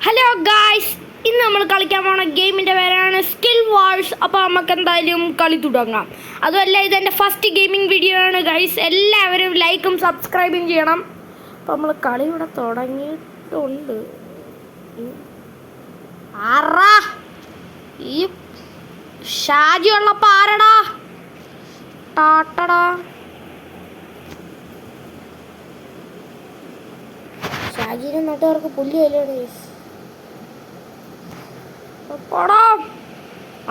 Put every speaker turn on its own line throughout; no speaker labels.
Hello guys, ഇന്ന് നമ്മൾ കളിക്കാൻ പോണ ഗെയിമിൻ്റെ പേരാണ് സ്കിൽ വാഴ്സ്. അപ്പോൾ നമുക്ക് എന്തായാലും കളി തുടങ്ങാം. അതുമല്ല, ഇതെൻ്റെ ഫസ്റ്റ് ഗെയിമിംഗ് വീഡിയോ ആണ് ഗൈസ്. എല്ലാവരും ലൈക്കും സബ്സ്ക്രൈബും ചെയ്യണം. അപ്പോൾ നമ്മൾ കളി ഇവിടെ തുടങ്ങിയിട്ടുണ്ട്. ആറാ ഈ ഷാജി ഉള്ളപ്പോൾ ആരടാ ടാട്ടടാ. ഷാജിയുടെ നാട്ടുകാർക്ക് പുല്ലുവല്ലേ ഗൈസ്.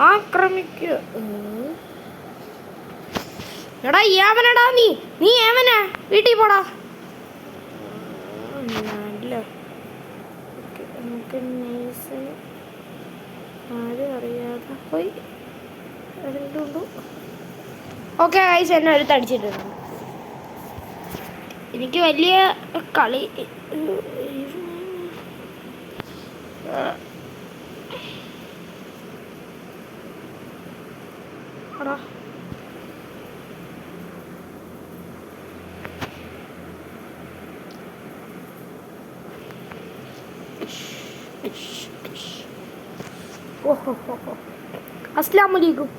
ആക്രമിക്കുക. എടാ ഏവനടാ നീ ഏവനാ? വീട്ടിൽ പോടാ. നമുക്ക് നൈസിന് ആരും അറിയാതെ പോയി രണ്ടുണ്ടു. ഓക്കെ ഗൈസ്, എന്നെ ഒരു തടിച്ചിട്ടുണ്ട്. എനിക്ക് വലിയ കളി अस्सलाम वालेकुम.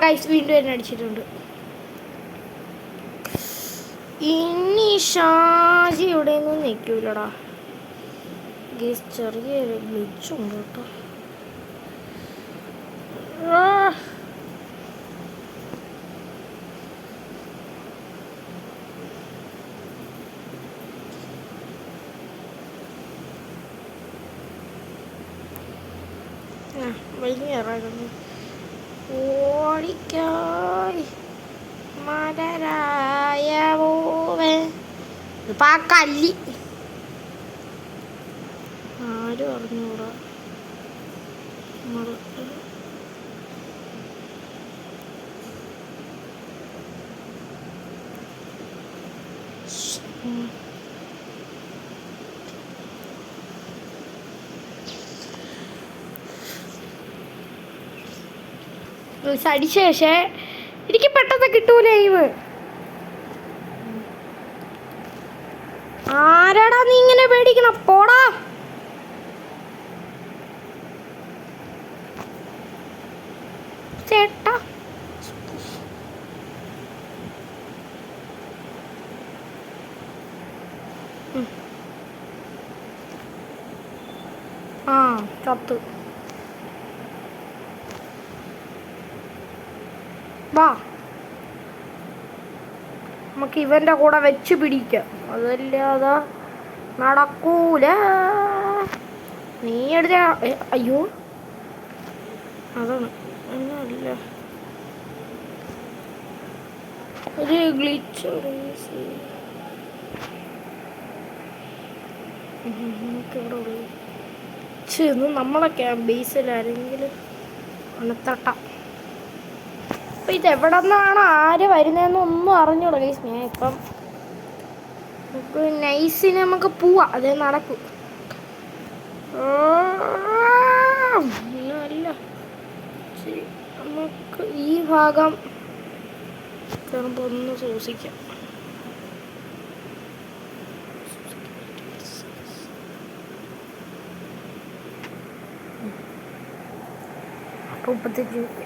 ഗൈസ്, വീണ്ടും എന്നെ അടിച്ചിട്ടുണ്ട്. ഇനി ഷാജി എവിടെയൊന്നും നിൽക്കൂലടാ ഗൈസ്. ചെറിയൊരു ഗ്ലിച്ചുണ്ട് കേട്ടോ. വലിയ ഇറങ്ങുന്നു. ഓടിക്കായ് മലരായ പോവേ. ഇപ്പം ആ കല്ലി ആരും അറിഞ്ഞൂടാ. അടിച്ച പക്ഷേ എനിക്ക് പെട്ടെന്ന് കിട്ടൂല. ഇവ് ആരാടാ നീ ഇങ്ങനെ പേടിക്കണ? പോടാ. ചേട്ടാ ചത്തു. വാ, നമുക്ക് ഇവൻ്റെ കൂടെ വെച്ച് പിടിക്കാം. അതല്ലാതെ നടക്കൂല. നീ എടുത്ത അയ്യോ അതാണ് ഒന്നുമല്ല, ഒരു ഗ്ലിച്ച്. നമുക്കിവിടെ ചെന്ന് നമ്മളൊക്കെ ബേസിലാരെങ്കിലും അണത്തട്ട. അപ്പം ഇതെവിടെ നിന്നാണ് ആര് വരുന്നതെന്നൊന്നും അറിഞ്ഞൂടാ ഗൈസ്. ഞാൻ ഇപ്പം നമുക്ക് നൈസിന് നമുക്ക് പോവാം. അതേ നടക്കും. അല്ല, നമുക്ക് ഈ ഭാഗം ചിലപ്പോൾ ഒന്ന് സൂക്ഷിക്കാം. അപ്പോൾ 35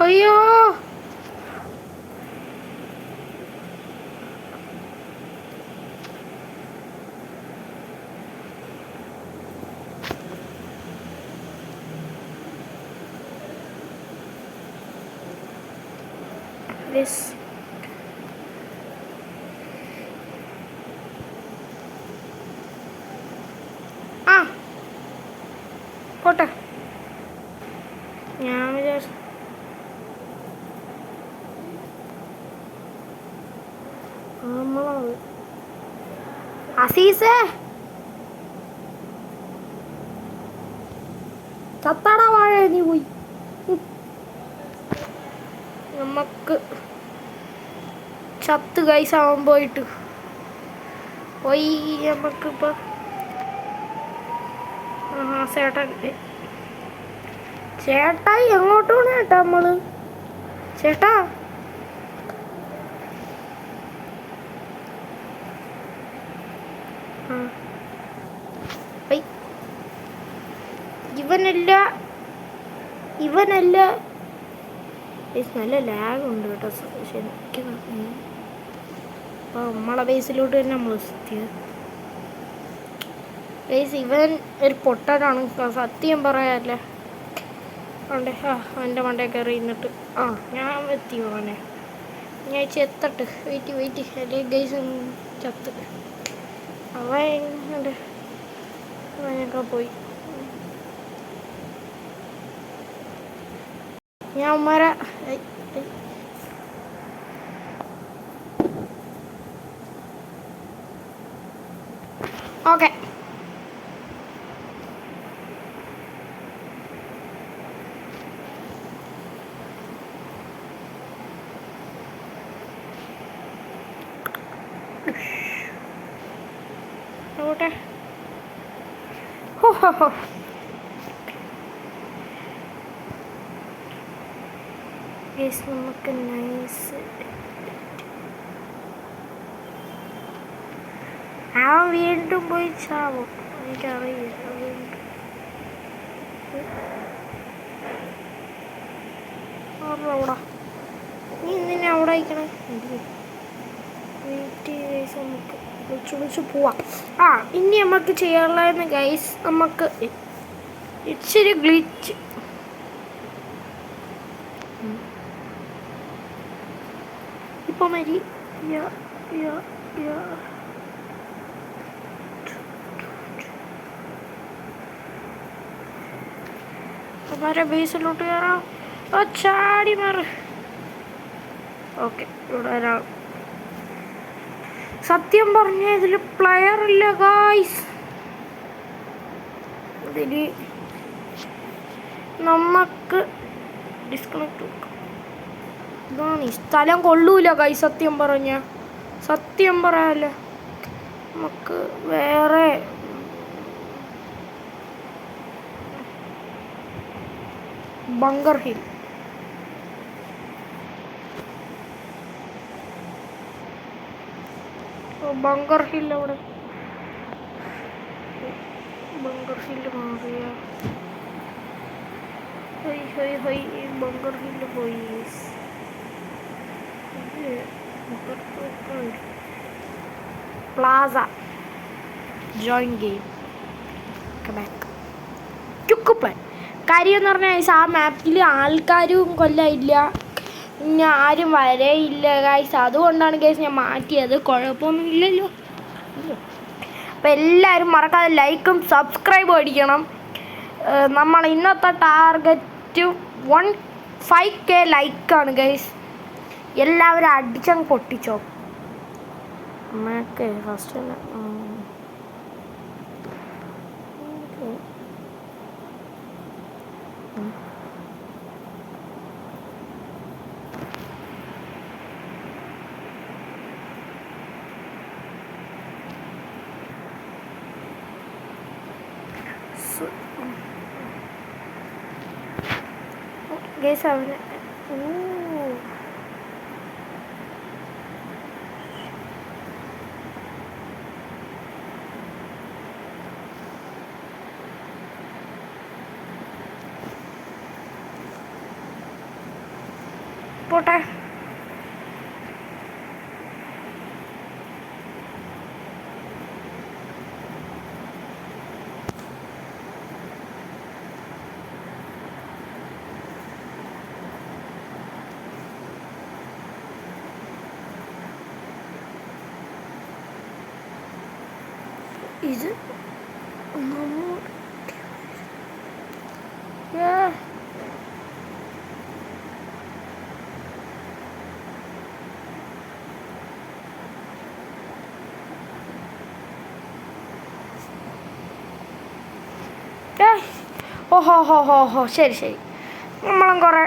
അയ്യോ. ഗൈസ് ആ പോട്ടെ. ഞാൻ വിചാരിച്ചു നമ്മളത് അസീസേ ചത്താടാ വാഴ നീ പോയി. നമുക്ക് ചത്ത് കൈസാവാൻ പോയിട്ട് പോയി. നമുക്കിപ്പോൾ ചേട്ടായി എങ്ങോട്ട് പോണ ചേട്ടാ നമ്മള്? ചേട്ടാ ഇവനല്ല നല്ല ലാഗ് ഉണ്ട് കേട്ടോ ശരിക്കും. അപ്പോൾ നമ്മളെ ബേസിലോട്ട് തന്നെ നമ്മൾ ബേസ് ഇവൻ ഒരു പൊട്ടനാണ് സത്യം പറയാല്ലേ. ഉണ്ട് അവൻ്റെ മണ്ടേ കയറി ഇരുന്നിട്ട് ഞാൻ എത്തി മോനെ. ഞാൻ ചെത്തട്ട് വെയിറ്റ് അല്ലെങ്കിൽ ഗൈസ് ചത്ത് അവനൊക്കെ പോയി. ഞാൻ ഉമ്മാര ഓക്കെ നമുക്ക് നൈസ് അവൻ വീണ്ടും പോയി ചാവും. എനിക്കറിയില്ല അവിടെ നീ ഇന്നിനെ അവിടെ അയക്കണേ. വെയിറ്റ് ഗൈസ് നമുക്ക് വിളിച്ച് പോവാം. ഇനി നമുക്ക് ചെയ്യാനുള്ളതെന്ന് ഗൈസ് നമുക്ക് ഇച്ചിരി ഗ്ലിച്ച് ഇപ്പൊ മതി. हमारे ബേസിലോട്ട് കയറാം. ചാടി മാറ്. ഓക്കെ ഇവിടെ വരാം. സത്യം പറഞ്ഞ ഇതിൽ പ്ലെയർ ഇല്ല ഗായ്സ്. ഇതില് നമുക്ക് ഡിസ്കണക്ട് ഇതാണ്. ഈ സ്ഥലം കൊള്ളൂല ഗായ്സ് സത്യം പറയാല്ലേ. നമുക്ക് വേറെ ബങ്കർ ഹിൽ അവിടെ ബങ്കർ ഹില്ല് മാറിയ ബങ്കർ ഹില്ല് പോയി. Plaza join game plan. കാര്യം എന്ന് പറഞ്ഞാൽ ആ മാപ്പിൽ ആൾക്കാരും കൊല്ലമില്ല, പിന്നെ ആരും വരെയില്ല ഗൈസ്. അതുകൊണ്ടാണ് ഗൈസ് ഞാൻ മാറ്റിയത്. കുഴപ്പമൊന്നും ഇല്ലല്ലോ. അപ്പം എല്ലാവരും മറക്കാതെ ലൈക്കും സബ്സ്ക്രൈബും അടിക്കണം. നമ്മൾ ഇന്നത്തെ ടാർഗറ്റ് 5K ലൈക്കാണ് ഗൈസ്. എല്ലാവരും അടിച്ചങ്ങ് പൊട്ടിച്ചോ. നമുക്ക് ഫസ്റ്റ് തന്നെ ഗൈസ് അവന് പോട്ടെ. ഇത് ഓഹോ ഹോ ഹോ ഹോ ശരി ശരി നമ്മളും കുറേ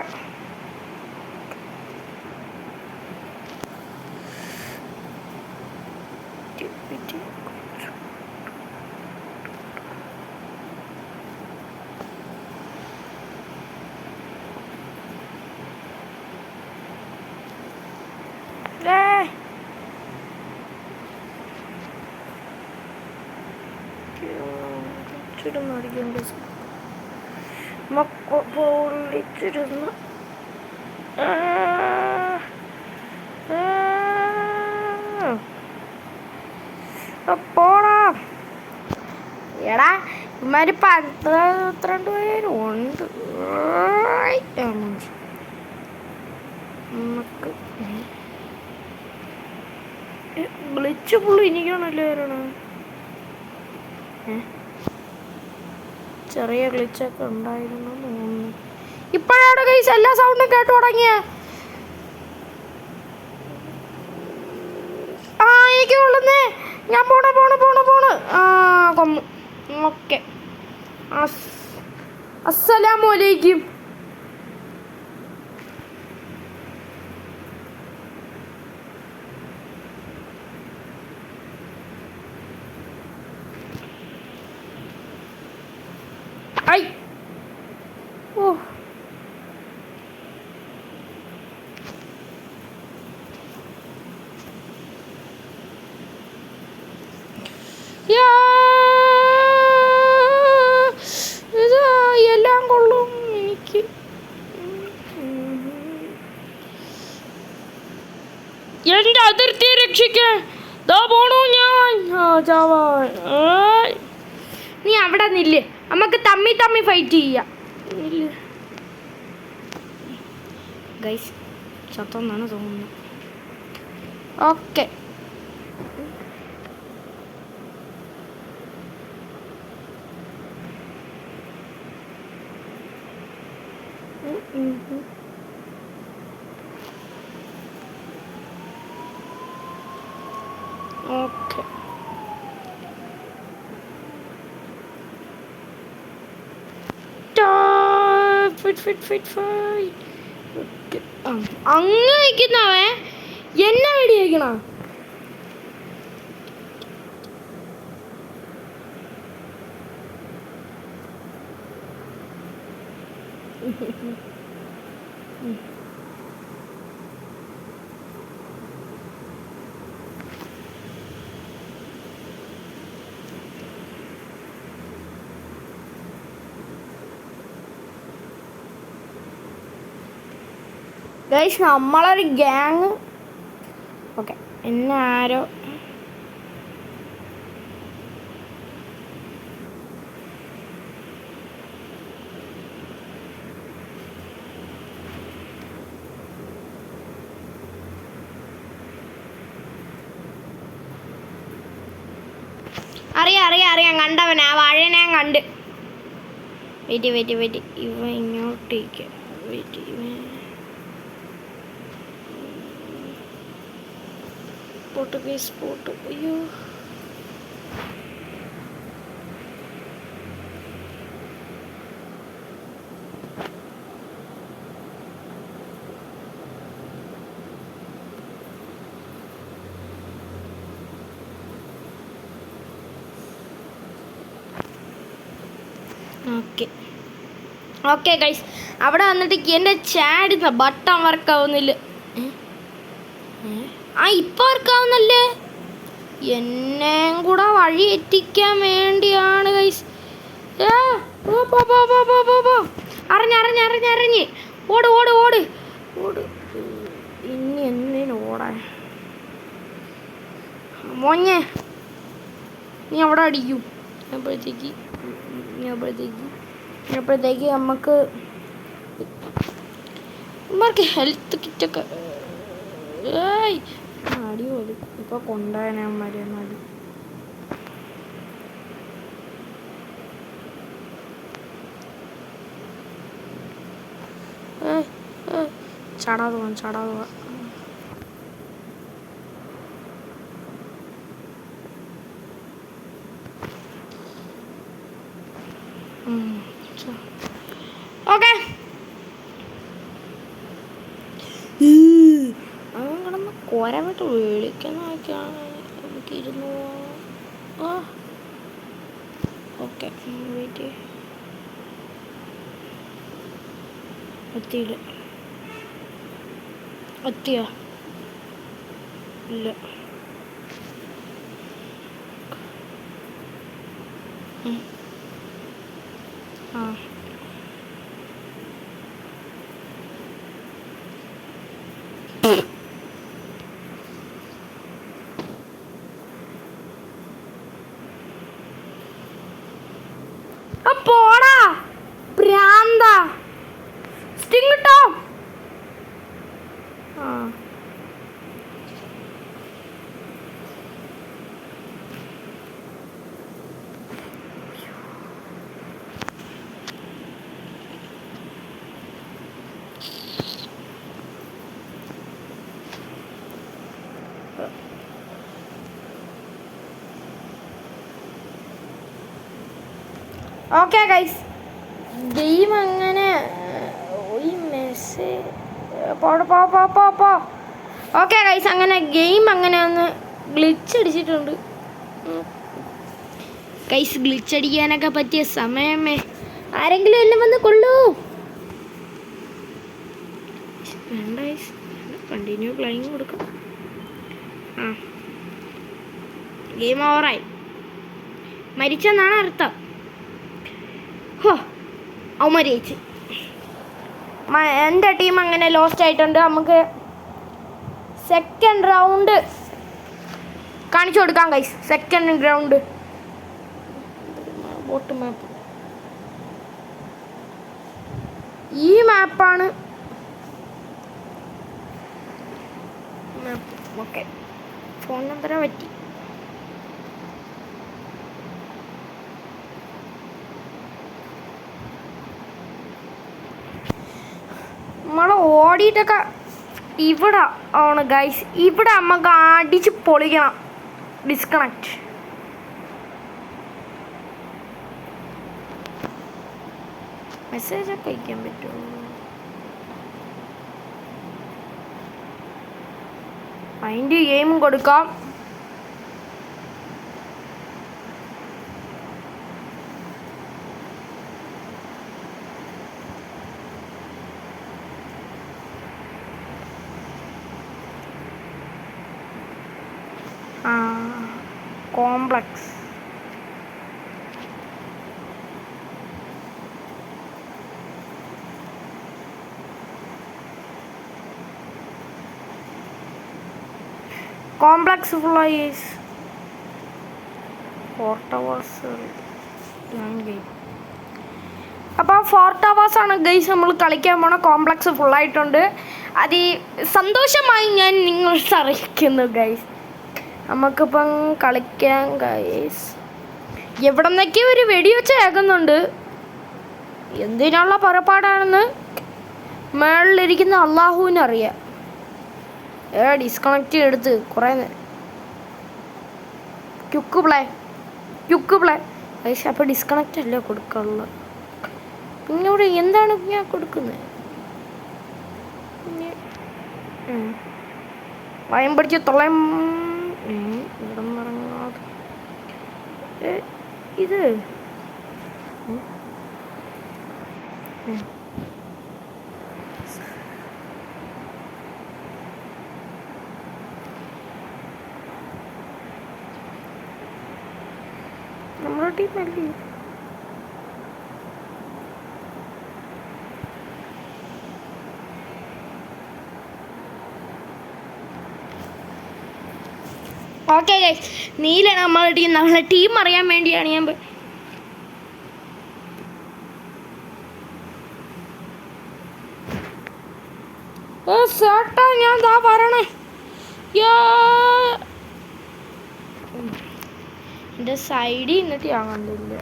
പൊള്ളിച്ചിരുന്നു പോടാ എടാ ഇമാര് 12 പേരുണ്ട് നമുക്ക് വിളിച്ചു പുള്ളി എനിക്കാണല്ലോ വരണ ചെറിയ ഗ്ലിച്ചൊക്കെ ഉണ്ടായിരുന്നു തോന്നുന്നു. ഇപ്പോഴാണ് ഗൈസ് എല്ലാ സൗണ്ടും കേട്ടു തുടങ്ങിയ. ആ എനിക്ക് കൊള്ളുന്നേ. ഞാൻ പോണ ആ കൊന്നു. ഓക്കെ അസ്സലാമലൈക്കും. ഐ ഓ എല്ലാം കൊള്ളും എനിക്ക്. എന്റെ അതിർത്തിയെ രക്ഷിക്കാൻ ദാ പോണു ഞാൻ. നീ അവിടെ നില്ല്, നമുക്ക് തമ്മി ഫൈറ്റ് ചെയ്യാം. ഗൈസ് ചത്തെന്നാണ് തോന്നുന്നത്. ഓക്കെ ഓക്കെ അങ്ങ് വയ്ക്കുന്നവേ എന്നെ വെടി വയ്ക്കണ. ഗൈസ് നമ്മളൊരു ഗ്യാങ്. ഓക്കെ എന്നെ ആരോ അറിയാം കണ്ടവനാ. വാഴനെ ഞാൻ കണ്ട്. വെയിറ്റ് ഇവ ഇങ്ങോട്ടേക്ക് പോട്ട്. അയ്യോ ഓക്കെ ഗൈസ് അവിടെ വന്നിട്ട് എൻ്റെ ചാടുന്ന ബട്ടൺ വർക്കാവുന്നില്ല. ഇപ്പം വർക്കാവുന്നല്ലേ. എന്നെയും കൂടെ വഴി എത്തിക്കാൻ വേണ്ടിയാണ് ഗൈസ്. അറിഞ്ഞ് ഓട്. ഇനി എന്തിനു ഓടാൻ മോഞ്ഞേ. നീ അവിടെ അടിക്കും. അപ്പോഴത്തേക്ക് നമുക്ക് ഹെൽത്ത് കിറ്റൊക്കെ അടിപൊളി. ഇപ്പോൾ കൊണ്ടുപോകാനന്മാരെ മതി. ചാടാതെ പോവാം ഓക്കെ. അവൻ കിടന്ന് കോരമിട്ട് വിളിക്കുന്നൊക്കെയാണ് എനിക്കിരുന്നു. ഓക്കെ വെയിറ്റ് എത്തിയോ? ഇല്ല. പോടാ ഭ്രാന്ത. സ്റ്റിങ് കിട്ടോ? ഓക്കെ ഗൈസ്, ഗെയിം അങ്ങനെ മെസ്സേജ് ഓക്കെ ഗൈസ്, അങ്ങനെ ഗെയിം അങ്ങനെ ഒന്ന് ഗ്ലിച്ച് അടിച്ചിട്ടുണ്ട് ഗൈസ്. ഗ്ലിച്ച് അടിക്കാനൊക്കെ പറ്റിയ സമയമേ. ആരെങ്കിലും എല്ലാം വന്ന് കൊള്ളൂ. വേണ്ട ഗൈസ്, കണ്ടിന്യൂ പ്ലേയിങ് കൊടുക്കാം. ഗെയിം ഓവറായി, മരിച്ചെന്നാണ് അർത്ഥം. അവന്മാർ ജയിച്ച്. എൻ്റെ ടീം അങ്ങനെ ലോസ്റ്റ് ആയിട്ടുണ്ട്. നമുക്ക് സെക്കൻഡ് റൗണ്ട് കാണിച്ചു കൊടുക്കാം ഗൈസ്. സെക്കൻഡ് റൗണ്ട് ബോട്ട് മാപ്പ്. ഈ മാപ്പാണ് മാപ്പ്. ഓക്കെ, ഫോൺ നമ്പറെ പറ്റി. നമ്മൾ ഓടിയിട്ടൊക്കെ ഇവിടെ ആണ് ഗൈസ്. ഇവിടെ നമുക്ക് അടിച്ച് പൊളിക്കണം. ഡിസ്കണക്ട്. മെസ്സേജൊക്കെ അയക്കാൻ പറ്റുമോ? അതിൻ്റെ ഗെയിമും കൊടുക്കാം. Complex. Complex flies 4 towers game. അപ്പോൾ 4 ടവേഴ്സാണ് ഗൈസ് നമ്മൾ കളിക്കാൻ പോണ. കോംപ്ലക്സ് ഫുള്ളായിട്ടുണ്ട്. അത് സന്തോഷമായി ഞാൻ നിങ്ങൾ അറിയിക്കുന്നു ഗൈസ്. നമുക്കിപ്പം കളിക്കാൻ ഗൈസ്. എവിടെ നിന്നൊക്കെ ഒരു വെടിവെച്ച് കേൾക്കുന്നുണ്ട്. എന്തിനുള്ള പുറപ്പാടാണെന്ന് മേളിലിരിക്കുന്ന അള്ളാഹുവിനറിയാം. ഡിസ്കണക്റ്റ് എടുത്ത് കുറേ നേരം ക്യുക്ക് പ്ലേ ഗൈസ്. അപ്പോൾ ഡിസ്കണക്റ്റ് അല്ലേ കൊടുക്കാനുള്ളത്. പിന്നെ ഇവിടെ എന്താണ് ഞാൻ കൊടുക്കുന്നത്? വയം പഠിച്ച് തൊള്ളയും ഇവിടെ നിറങ്ങാതെ ഇത് നമ്മുടെ ടീമല്ലേ. ഓക്കെ ഗൈസ്, നീലാണ് നമ്മളെ ടീം അറിയാൻ വേണ്ടിയാണ് ഞാൻ ചേട്ടാ ഞാൻ ദാ പറയണേ. എൻ്റെ സൈഡിൽ നിന്നിട്ട് ഞാൻ കണ്ടില്ല.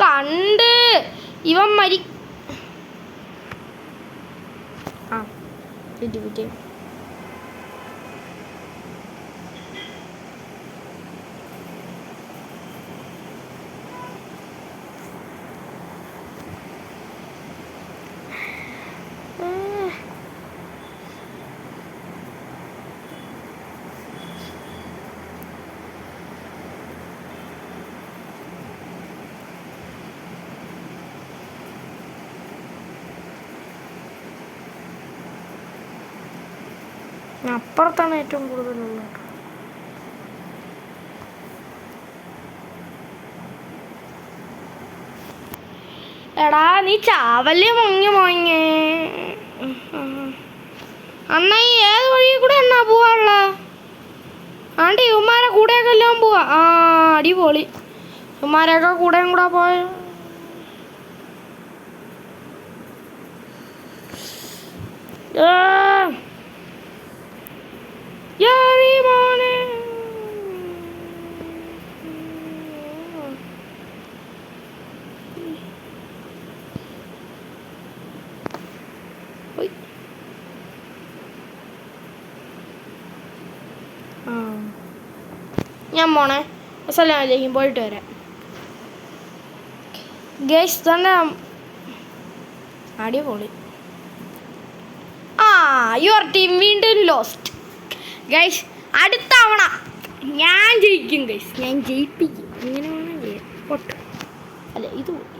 കണ്ട് ഇവൻ വിറ്റ് അപ്പുറത്താണ് ഏറ്റവും കൂടുതലുള്ളത്. എടാ നീ ചാവല്ലേ മുങ്ങി അന്നാ ഈ ഏത് വഴിയിൽ കൂടെ എന്നാ പോവാനുള്ള ആണ്ടി ഇവന്മാരെ കൂടെയൊക്കെ എല്ലാം പോവാ. ആ അടിപൊളി. ഇവന്മാരെയൊക്കെ കൂടെയും കൂടെ പോയ ഞാൻ പോണേ. അസ്സലാമലൈക്കും. പോയിട്ട് വരാം. ഗൈസ് തന്നെ അടിപൊളി. യുവർ ടീം വീണ്ടും ലോസ്റ്റ്. ഗൈസ് അടുത്ത തവണ ഞാൻ ജയിക്കും. ഗൈസ് ഞാൻ ജയിപ്പിക്കും. ഇങ്ങനെ വേണം ചെയ്യാം. പൊട്ട് അല്ല ഇത് പൊട്ടി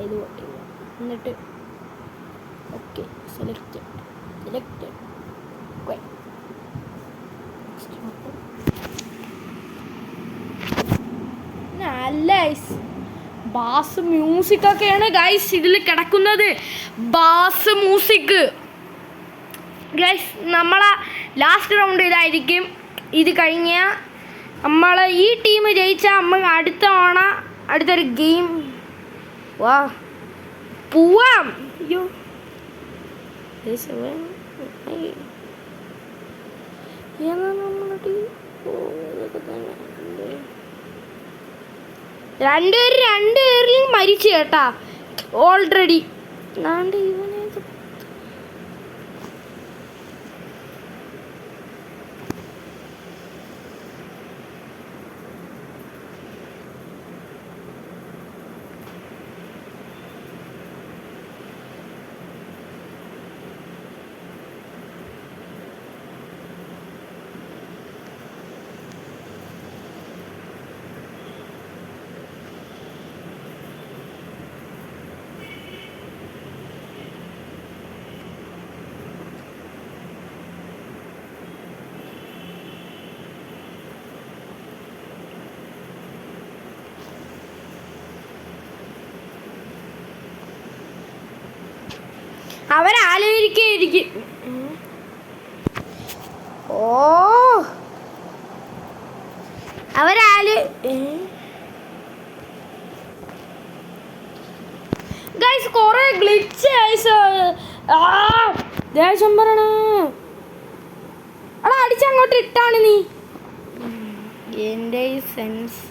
ഇത് പൊട്ടി എന്നിട്ട് ഓക്കെ സെലക്റ്റഡ് നല്ല ബാസ് മ്യൂസിക് ഒക്കെയാണ് ഗൈസ് ഇതിൽ കിടക്കുന്നത്. Bass music guys. നമ്മളെ ലാസ്റ്റ് റൗണ്ട് ഇതായിരിക്കും. ഇത് കഴിഞ്ഞ നമ്മൾ ഈ ടീം ജയിച്ചാൽ നമ്മൾ അടുത്ത തവണ അടുത്തൊരു ഗെയിം വാ പോവാം. അയ്യോ രണ്ടുപേരിലും മരിച്ചു കേട്ടാ ഓൾറെഡി. അവരാലോചിക്കും. ഗൈസ് കൊറേ ഗ്ലിച്ച് ദേഷ്യം പറയണ അടാ അടിച്ചങ്ങോട്ട് ഇട്ടാണ് നീ. എൻ്റെ സെൻസ്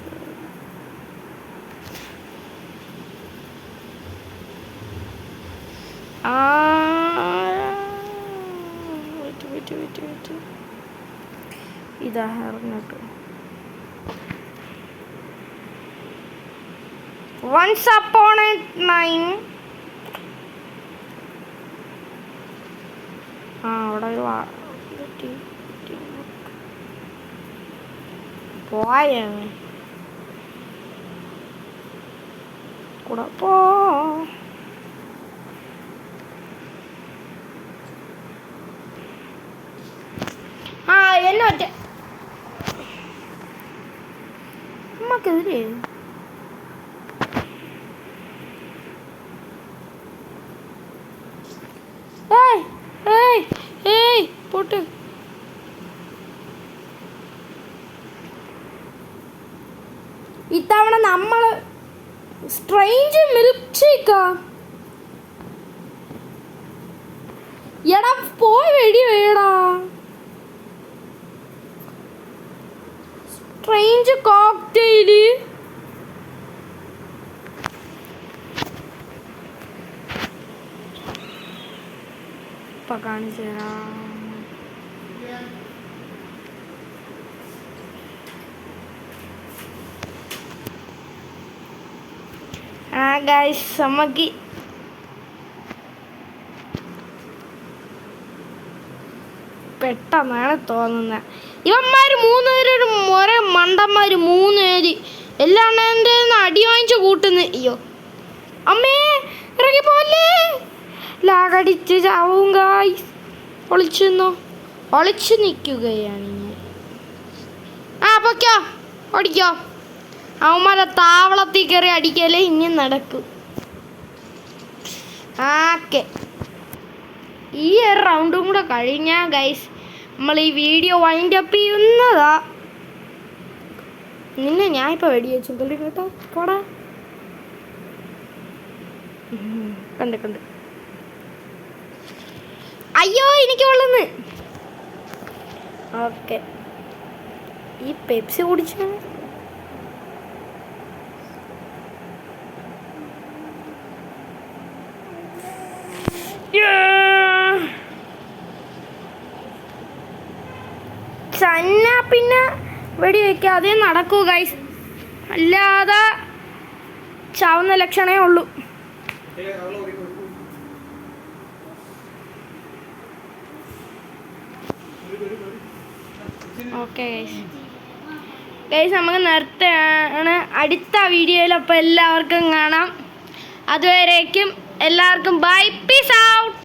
ഇതാ ഇറങ്ങോട്ട്. Once upon a time അവിടെ ഒരു പോയ കൂടെ പോ. എന്നെ ഒറ്റ അമ്മക്കെതിരെ പോട്ട്. ഇത്തവണ നമ്മള് സ്ട്രേഞ്ച് മിൽക്ക് ഷേക്കാ. എടാ പോയി വെടി വേടാ. സ്ട്രേഞ്ച് കോക്ടെയില് ഇപ്പം കാണിച്ചു തരാം. ഗൈസ് നമുക്ക് പെട്ടെന്നാണ് തോന്നുന്നത്. ഇവന്മാർ 3 പേര് ഒരേ മണ്ടന്മാർ 3 പേര് എല്ലാം എൻ്റെ അടി വാങ്ങിച്ച് കൂട്ടുന്നു. അയ്യോ അമ്മേ ഇറങ്ങി പോലെ ലാഗടിച്ച് ചാവും ഗൈസ്. ഒളിച്ചു നിൽക്കുകയാണ് ഞാൻ. പൊയ്ക്കോ ഓടിക്കോ. അവന്മാരെ താവളത്തിൽ കയറി അടിക്കലേ ഇനി നടക്കും. ഓക്കെ, ഈ ഒരു റൗണ്ടും കൂടെ കഴിഞ്ഞാൽ ഗൈസ് നമ്മൾ ഈ വീഡിയോ വൈൻഡ് അപ്പ് ചെയ്യുന്നതാ. നിന്നെ ഞാൻ ഇപ്പോൾ വെടിവെച്ചു കേട്ടോ. കോടാ കണ്ട് അയ്യോ എനിക്ക് കൊള്ളുന്നു. ഓക്കെ, ഈ പെപ്സി കുടിച്ചാണ്. പിന്നെ വെടി വയ്ക്കാതെ നടക്കൂ ഗൈസ്, അല്ലാതെ ചാവുന്ന ലക്ഷണേ ഉള്ളൂ. ഓക്കെ ഗൈസ് നമുക്ക് നിർത്തുകയാണ്. അടുത്ത വീഡിയോയിൽ അപ്പോൾ എല്ലാവർക്കും കാണാം. അതുവരേക്കും എല്ലാവർക്കും ബൈ, പീസ് ഔട്ട്.